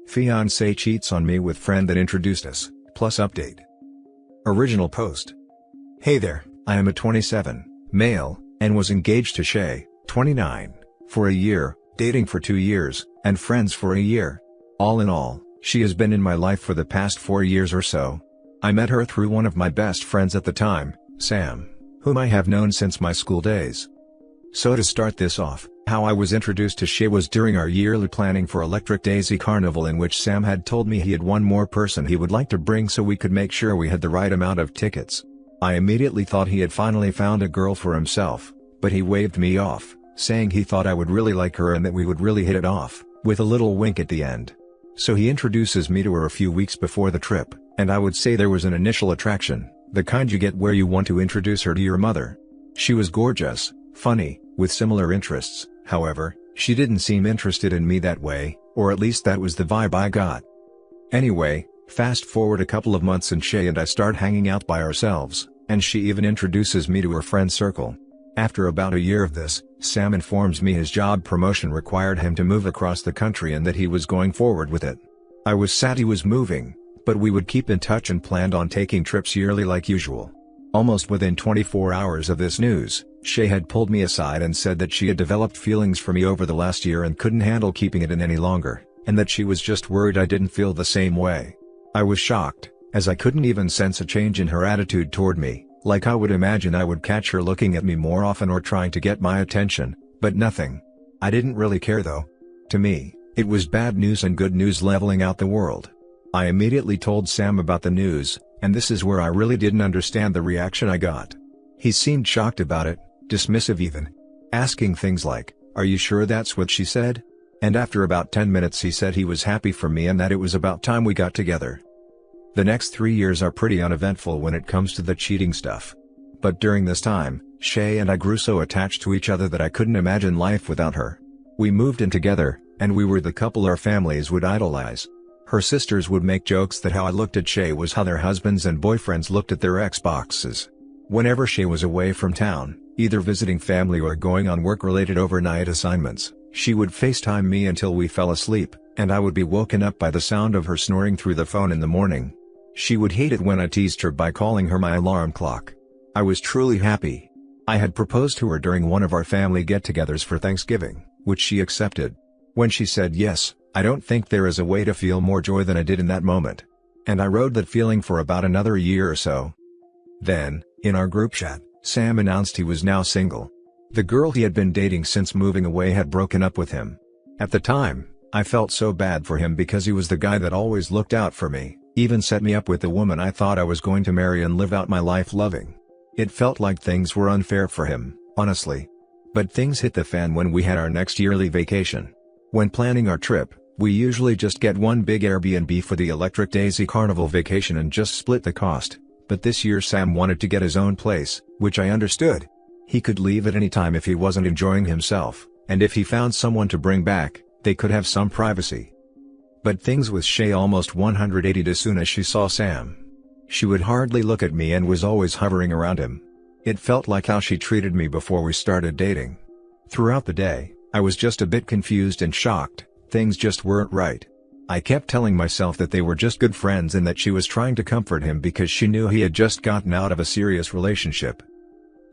Fiancé cheats on me with friend that introduced us, plus update. Original post. Hey there, I am a 27, male, and was engaged to Shay, 29, for a year, dating for 2 years, and friends for a year. All in all, she has been in my life for the past 4 years or so. I met her through one of my best friends at the time, Sam, whom I have known since my school days. So to start this off, how I was introduced to Shay was during our yearly planning for Electric Daisy Carnival, in which Sam had told me he had one more person he would like to bring so we could make sure we had the right amount of tickets. I immediately thought he had finally found a girl for himself, but he waved me off, saying he thought I would really like her and that we would really hit it off, with a little wink at the end. So he introduces me to her a few weeks before the trip, and I would say there was an initial attraction, the kind you get where you want to introduce her to your mother. She was gorgeous, funny, with similar interests. However, she didn't seem interested in me that way, or at least that was the vibe I got. Anyway, fast forward a couple of months and Shay and I start hanging out by ourselves, and she even introduces me to her friend circle. After about a year of this, Sam informs me his job promotion required him to move across the country and that he was going forward with it. I was sad he was moving, but we would keep in touch and planned on taking trips yearly like usual. Almost within 24 hours of this news, Shay had pulled me aside and said that she had developed feelings for me over the last year and couldn't handle keeping it in any longer, and that she was just worried I didn't feel the same way. I was shocked, as I couldn't even sense a change in her attitude toward me, like I would imagine I would catch her looking at me more often or trying to get my attention, but nothing. I didn't really care though. To me, it was bad news and good news leveling out the world. I immediately told Sam about the news, and this is where I really didn't understand the reaction I got. He seemed shocked about it, dismissive even. Asking things like, "Are you sure that's what she said?" And after about 10 minutes he said he was happy for me and that it was about time we got together. The next 3 years are pretty uneventful when it comes to the cheating stuff. But during this time, Shay and I grew so attached to each other that I couldn't imagine life without her. We moved in together, and we were the couple our families would idolize. Her sisters would make jokes that how I looked at Shay was how their husbands and boyfriends looked at their Xboxes. Whenever Shay was away from town, either visiting family or going on work-related overnight assignments, she would FaceTime me until we fell asleep, and I would be woken up by the sound of her snoring through the phone in the morning. She would hate it when I teased her by calling her my alarm clock. I was truly happy. I had proposed to her during one of our family get-togethers for Thanksgiving, which she accepted. When she said yes, I don't think there is a way to feel more joy than I did in that moment. And I rode that feeling for about another year or so. Then, in our group chat, Sam announced he was now single. The girl he had been dating since moving away had broken up with him. At the time, I felt so bad for him because he was the guy that always looked out for me, even set me up with the woman I thought I was going to marry and live out my life loving. It felt like things were unfair for him, honestly. But things hit the fan when we had our next yearly vacation. When planning our trip, we usually just get one big Airbnb for the Electric Daisy Carnival vacation and just split the cost. But this year Sam wanted to get his own place, which I understood. He could leave at any time if he wasn't enjoying himself, and if he found someone to bring back, they could have some privacy. But things with Shay almost 180'd as soon as she saw Sam. She would hardly look at me and was always hovering around him. It felt like how she treated me before we started dating. Throughout the day, I was just a bit confused and shocked. Things just weren't right. I kept telling myself that they were just good friends and that she was trying to comfort him because she knew he had just gotten out of a serious relationship.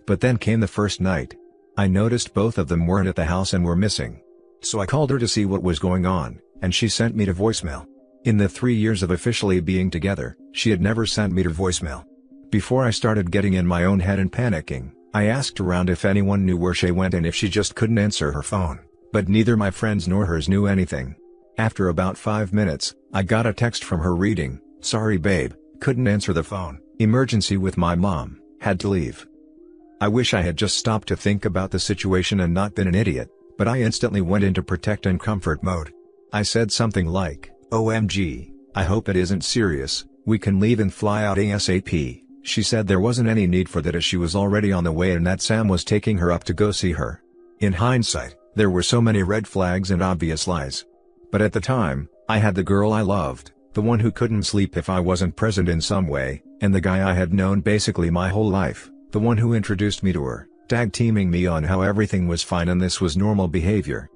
But then came the first night. I noticed both of them weren't at the house and were missing. So I called her to see what was going on, and she sent me to voicemail. In the 3 years of officially being together, she had never sent me to voicemail. Before I started getting in my own head and panicking, I asked around if anyone knew where Shay went and if she just couldn't answer her phone, but neither my friends nor hers knew anything. After about 5 minutes, I got a text from her reading, "Sorry babe, couldn't answer the phone, emergency with my mom, had to leave." I wish I had just stopped to think about the situation and not been an idiot, but I instantly went into protect and comfort mode. I said something like, "OMG, I hope it isn't serious, we can leave and fly out ASAP." She said there wasn't any need for that as she was already on the way and that Sam was taking her up to go see her. In hindsight, there were so many red flags and obvious lies. But at the time, I had the girl I loved, the one who couldn't sleep if I wasn't present in some way, and the guy I had known basically my whole life, the one who introduced me to her, tag-teaming me on how everything was fine and this was normal behavior.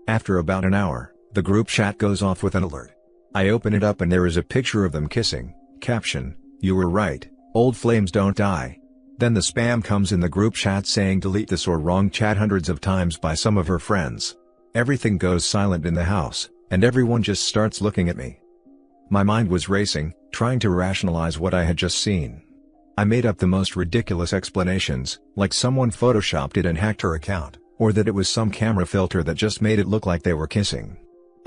After about an hour, the group chat goes off with an alert. I open it up and there is a picture of them kissing. Caption: "You were right, old flames don't die." Then the spam comes in the group chat saying delete this or wrong chat hundreds of times by some of her friends. Everything goes silent in the house, and everyone just starts looking at me. My mind was racing, trying to rationalize what I had just seen. I made up the most ridiculous explanations, like someone photoshopped it and hacked her account, or that it was some camera filter that just made it look like they were kissing.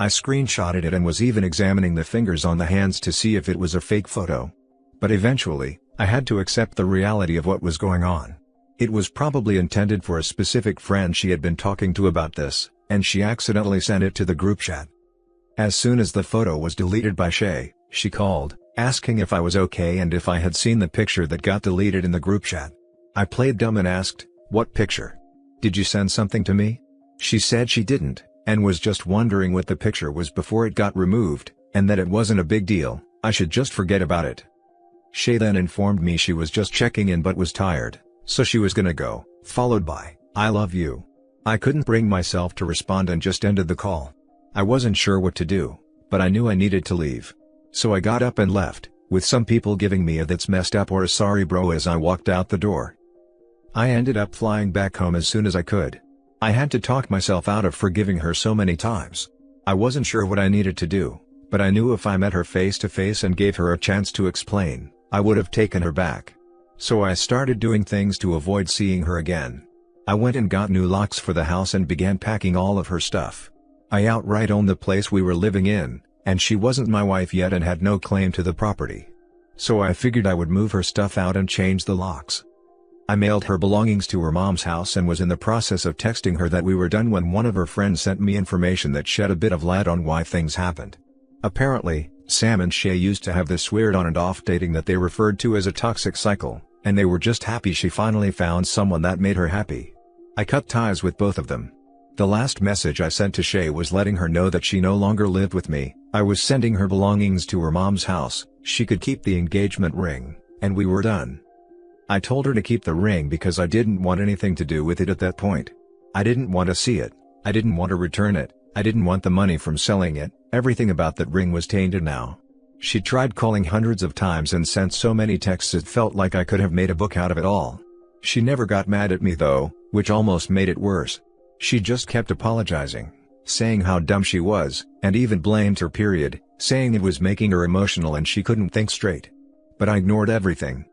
I screenshotted it and was even examining the fingers on the hands to see if it was a fake photo. But eventually, I had to accept the reality of what was going on. It was probably intended for a specific friend she had been talking to about this, and she accidentally sent it to the group chat. As soon as the photo was deleted by Shay, she called, asking if I was okay and if I had seen the picture that got deleted in the group chat. I played dumb and asked, "What picture? Did you send something to me?" She said she didn't, and was just wondering what the picture was before it got removed, and that it wasn't a big deal, I should just forget about it. Shay then informed me she was just checking in but was tired, so she was gonna go, followed by, "I love you." I couldn't bring myself to respond and just ended the call. I wasn't sure what to do, but I knew I needed to leave. So I got up and left, with some people giving me a "that's messed up" or a "sorry bro" as I walked out the door. I ended up flying back home as soon as I could. I had to talk myself out of forgiving her so many times. I wasn't sure what I needed to do, but I knew if I met her face to face and gave her a chance to explain, I would have taken her back. So I started doing things to avoid seeing her again. I went and got new locks for the house and began packing all of her stuff. I outright owned the place we were living in, and she wasn't my wife yet and had no claim to the property. So I figured I would move her stuff out and change the locks. I mailed her belongings to her mom's house and was in the process of texting her that we were done when one of her friends sent me information that shed a bit of light on why things happened. Apparently, Sam and Shay used to have this weird on and off dating that they referred to as a toxic cycle, and they were just happy she finally found someone that made her happy. I cut ties with both of them. The last message I sent to Shay was letting her know that she no longer lived with me. I was sending her belongings to her mom's house, she could keep the engagement ring, and we were done. I told her to keep the ring because I didn't want anything to do with it at that point. I didn't want to see it, I didn't want to return it, I didn't want the money from selling it, everything about that ring was tainted now. She tried calling hundreds of times and sent so many texts it felt like I could have made a book out of it all. She never got mad at me though, which almost made it worse. She just kept apologizing, saying how dumb she was, and even blamed her period, saying it was making her emotional and she couldn't think straight. But I ignored everything.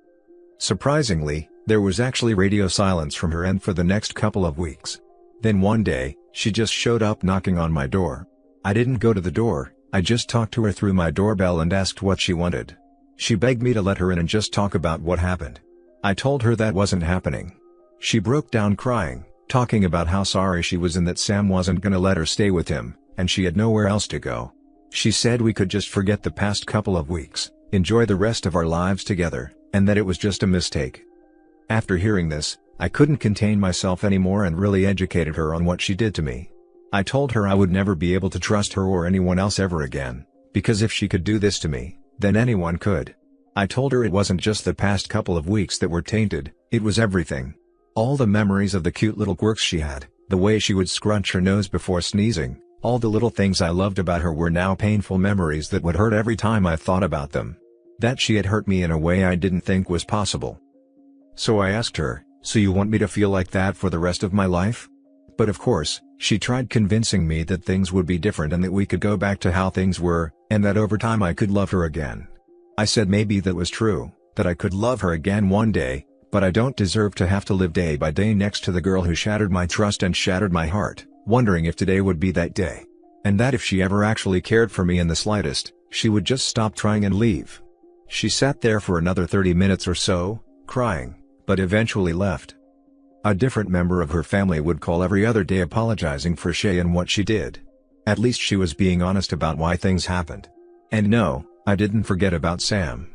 Surprisingly, there was actually radio silence from her end for the next couple of weeks. Then one day, she just showed up knocking on my door. I didn't go to the door, I just talked to her through my doorbell and asked what she wanted. She begged me to let her in and just talk about what happened. I told her that wasn't happening. She broke down crying, talking about how sorry she was and that Sam wasn't gonna let her stay with him, and she had nowhere else to go. She said we could just forget the past couple of weeks, enjoy the rest of our lives together, and that it was just a mistake. After hearing this, I couldn't contain myself anymore and really educated her on what she did to me. I told her I would never be able to trust her or anyone else ever again, because if she could do this to me, then anyone could. I told her it wasn't just the past couple of weeks that were tainted, it was everything. All the memories of the cute little quirks she had, the way she would scrunch her nose before sneezing, all the little things I loved about her were now painful memories that would hurt every time I thought about them. That she had hurt me in a way I didn't think was possible. So I asked her, "So you want me to feel like that for the rest of my life?" But of course, she tried convincing me that things would be different and that we could go back to how things were, and that over time I could love her again. I said maybe that was true, that I could love her again one day, but I don't deserve to have to live day by day next to the girl who shattered my trust and shattered my heart, wondering if today would be that day. And that if she ever actually cared for me in the slightest, she would just stop trying and leave. She sat there for another 30 minutes or so, crying, but eventually left. A different member of her family would call every other day apologizing for Shay and what she did. At least she was being honest about why things happened. And no, I didn't forget about Sam.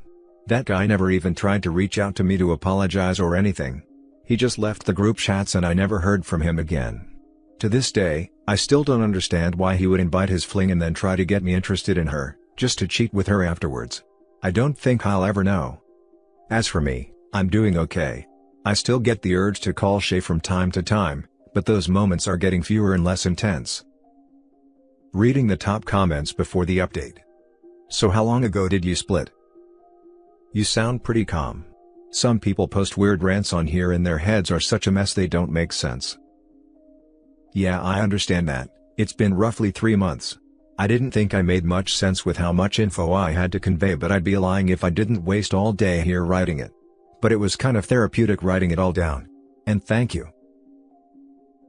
That guy never even tried to reach out to me to apologize or anything. He just left the group chats and I never heard from him again. To this day, I still don't understand why he would invite his fling and then try to get me interested in her, just to cheat with her afterwards. I don't think I'll ever know. As for me, I'm doing okay. I still get the urge to call Shay from time to time, but those moments are getting fewer and less intense. Reading the top comments before the update. So how long ago did you split? You sound pretty calm. Some people post weird rants on here and their heads are such a mess they don't make sense. Yeah, I understand that. It's been roughly 3 months. I didn't think I made much sense with how much info I had to convey, but I'd be lying if I didn't waste all day here writing it. But it was kind of therapeutic writing it all down. And thank you.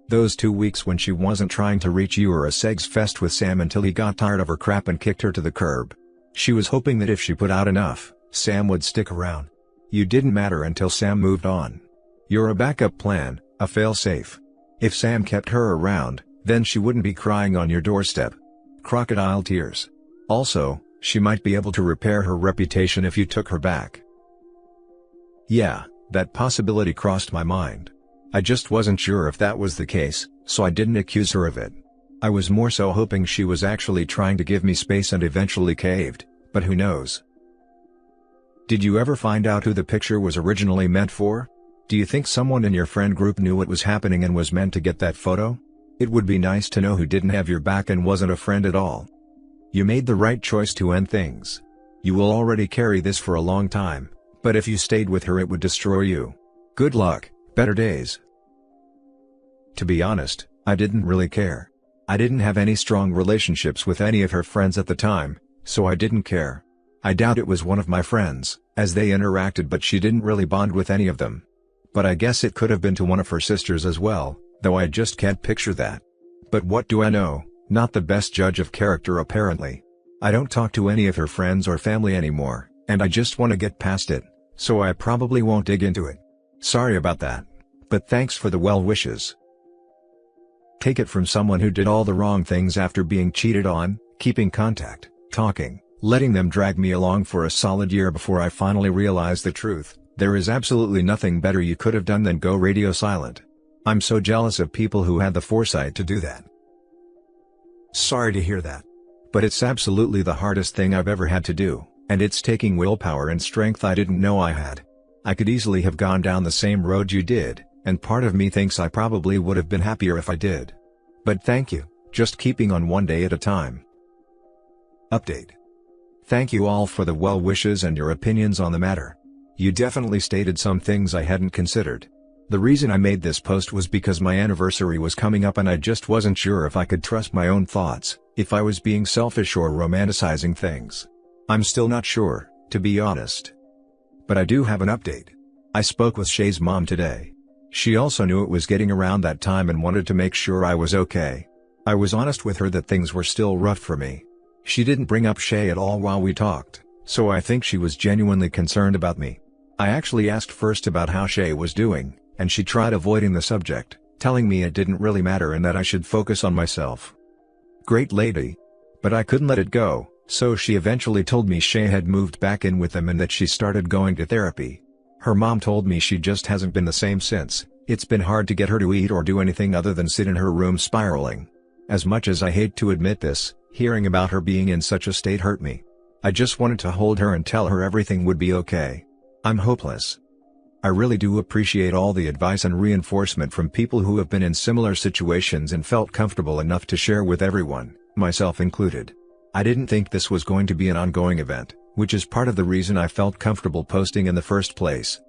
Those 2 weeks when she wasn't trying to reach you were a sex fest with Sam until he got tired of her crap and kicked her to the curb. She was hoping that if she put out enough, Sam would stick around. You didn't matter until Sam moved on. You're a backup plan, a fail-safe. If Sam kept her around, then she wouldn't be crying on your doorstep. Crocodile tears. Also, she might be able to repair her reputation if you took her back. Yeah, that possibility crossed my mind. I just wasn't sure if that was the case, so I didn't accuse her of it. I was more so hoping she was actually trying to give me space and eventually caved, but who knows? Did you ever find out who the picture was originally meant for? Do you think someone in your friend group knew what was happening and was meant to get that photo? It would be nice to know who didn't have your back and wasn't a friend at all. You made the right choice to end things. You will already carry this for a long time, but if you stayed with her it would destroy you. Good luck, better days. To be honest, I didn't really care. I didn't have any strong relationships with any of her friends at the time, so I didn't care. I doubt it was one of my friends, as they interacted, but she didn't really bond with any of them. But I guess it could have been to one of her sisters as well, though I just can't picture that. But what do I know? Not the best judge of character apparently. I don't talk to any of her friends or family anymore, and I just want to get past it, so I probably won't dig into it. Sorry about that. But thanks for the well wishes. Take it from someone who did all the wrong things after being cheated on, keeping contact, talking, letting them drag me along for a solid year before I finally realized the truth. There is absolutely nothing better you could have done than go radio silent. I'm so jealous of people who had the foresight to do that. Sorry to hear that. But it's absolutely the hardest thing I've ever had to do, and it's taking willpower and strength I didn't know I had. I could easily have gone down the same road you did, and part of me thinks I probably would have been happier if I did. But thank you, just keeping on one day at a time. Update. Thank you all for the well wishes and your opinions on the matter. You definitely stated some things I hadn't considered. The reason I made this post was because my anniversary was coming up and I just wasn't sure if I could trust my own thoughts, if I was being selfish or romanticizing things. I'm still not sure, to be honest. But I do have an update. I spoke with Shay's mom today. She also knew it was getting around that time and wanted to make sure I was okay. I was honest with her that things were still rough for me. She didn't bring up Shay at all while we talked, so I think she was genuinely concerned about me. I actually asked first about how Shay was doing, and she tried avoiding the subject, telling me it didn't really matter and that I should focus on myself. Great lady. But I couldn't let it go, so she eventually told me Shay had moved back in with them and that she started going to therapy. Her mom told me she just hasn't been the same since. It's been hard to get her to eat or do anything other than sit in her room spiraling. As much as I hate to admit this, hearing about her being in such a state hurt me. I just wanted to hold her and tell her everything would be okay. I'm hopeless. I really do appreciate all the advice and reinforcement from people who have been in similar situations and felt comfortable enough to share with everyone, myself included. I didn't think this was going to be an ongoing event, which is part of the reason I felt comfortable posting in the first place.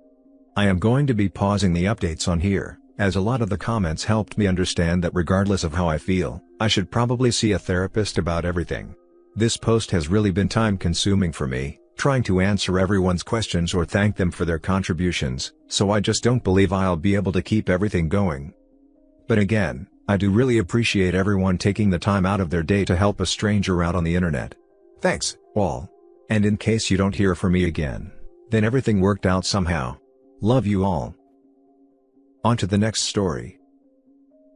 I am going to be pausing the updates on here, as a lot of the comments helped me understand that regardless of how I feel, I should probably see a therapist about everything. This post has really been time-consuming for me, trying to answer everyone's questions or thank them for their contributions, so I just don't believe I'll be able to keep everything going. But again, I do really appreciate everyone taking the time out of their day to help a stranger out on the internet. Thanks, all. And in case you don't hear from me again, then everything worked out somehow. Love you all. On to the next story.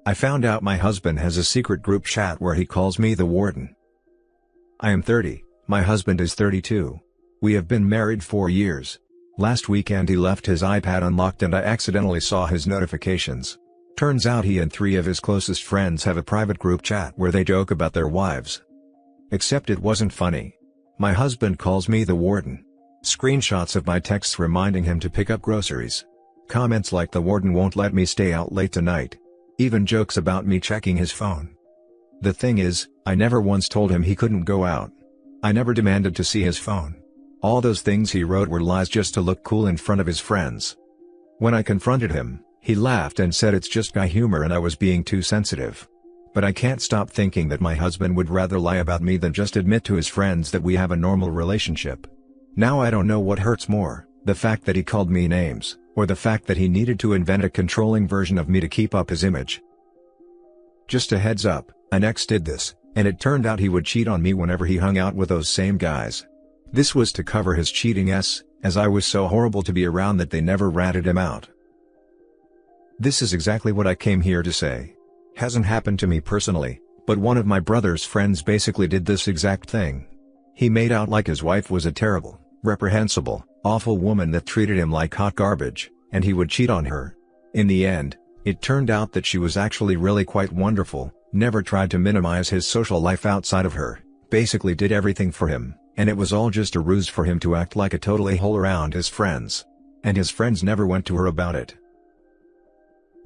I found out my husband has a secret group chat where he calls me the warden. I am 30, my husband is 32. We have been married 4 years. Last weekend he left his iPad unlocked and I accidentally saw his notifications. Turns out he and 3 of his closest friends have a private group chat where they joke about their wives. Except it wasn't funny. My husband calls me the warden. Screenshots of my texts reminding him to pick up groceries. Comments like the warden won't let me stay out late tonight. Even jokes about me checking his phone. The thing is, I never once told him he couldn't go out. I never demanded to see his phone. All those things he wrote were lies just to look cool in front of his friends. When I confronted him, he laughed and said it's just guy humor and I was being too sensitive. But I can't stop thinking that my husband would rather lie about me than just admit to his friends that we have a normal relationship. Now I don't know what hurts more, the fact that he called me names, or the fact that he needed to invent a controlling version of me to keep up his image. Just a heads up, an ex did this, and it turned out he would cheat on me whenever he hung out with those same guys. This was to cover his cheating as I was so horrible to be around that they never ratted him out. This is exactly what I came here to say. Hasn't happened to me personally, but one of my brother's friends basically did this exact thing. He made out like his wife was a terrible, reprehensible, awful woman that treated him like hot garbage, and he would cheat on her. In the end, it turned out that she was actually really quite wonderful, never tried to minimize his social life outside of her, basically did everything for him, and it was all just a ruse for him to act like a total a-hole around his friends. And his friends never went to her about it.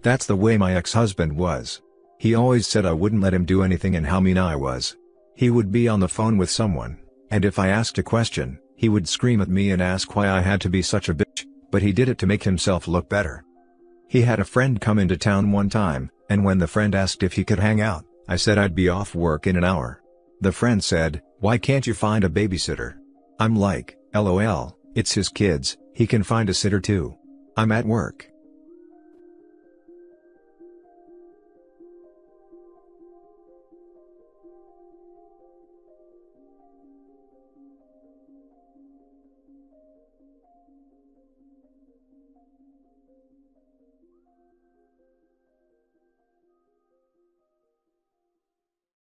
That's the way my ex-husband was. He always said I wouldn't let him do anything and how mean I was. He would be on the phone with someone, and if I asked a question, he would scream at me and ask why I had to be such a bitch, but he did it to make himself look better. He had a friend come into town one time, and when the friend asked if he could hang out, I said I'd be off work in an hour. The friend said, "Why can't you find a babysitter?" I'm like, LOL, it's his kids, he can find a sitter too. I'm at work.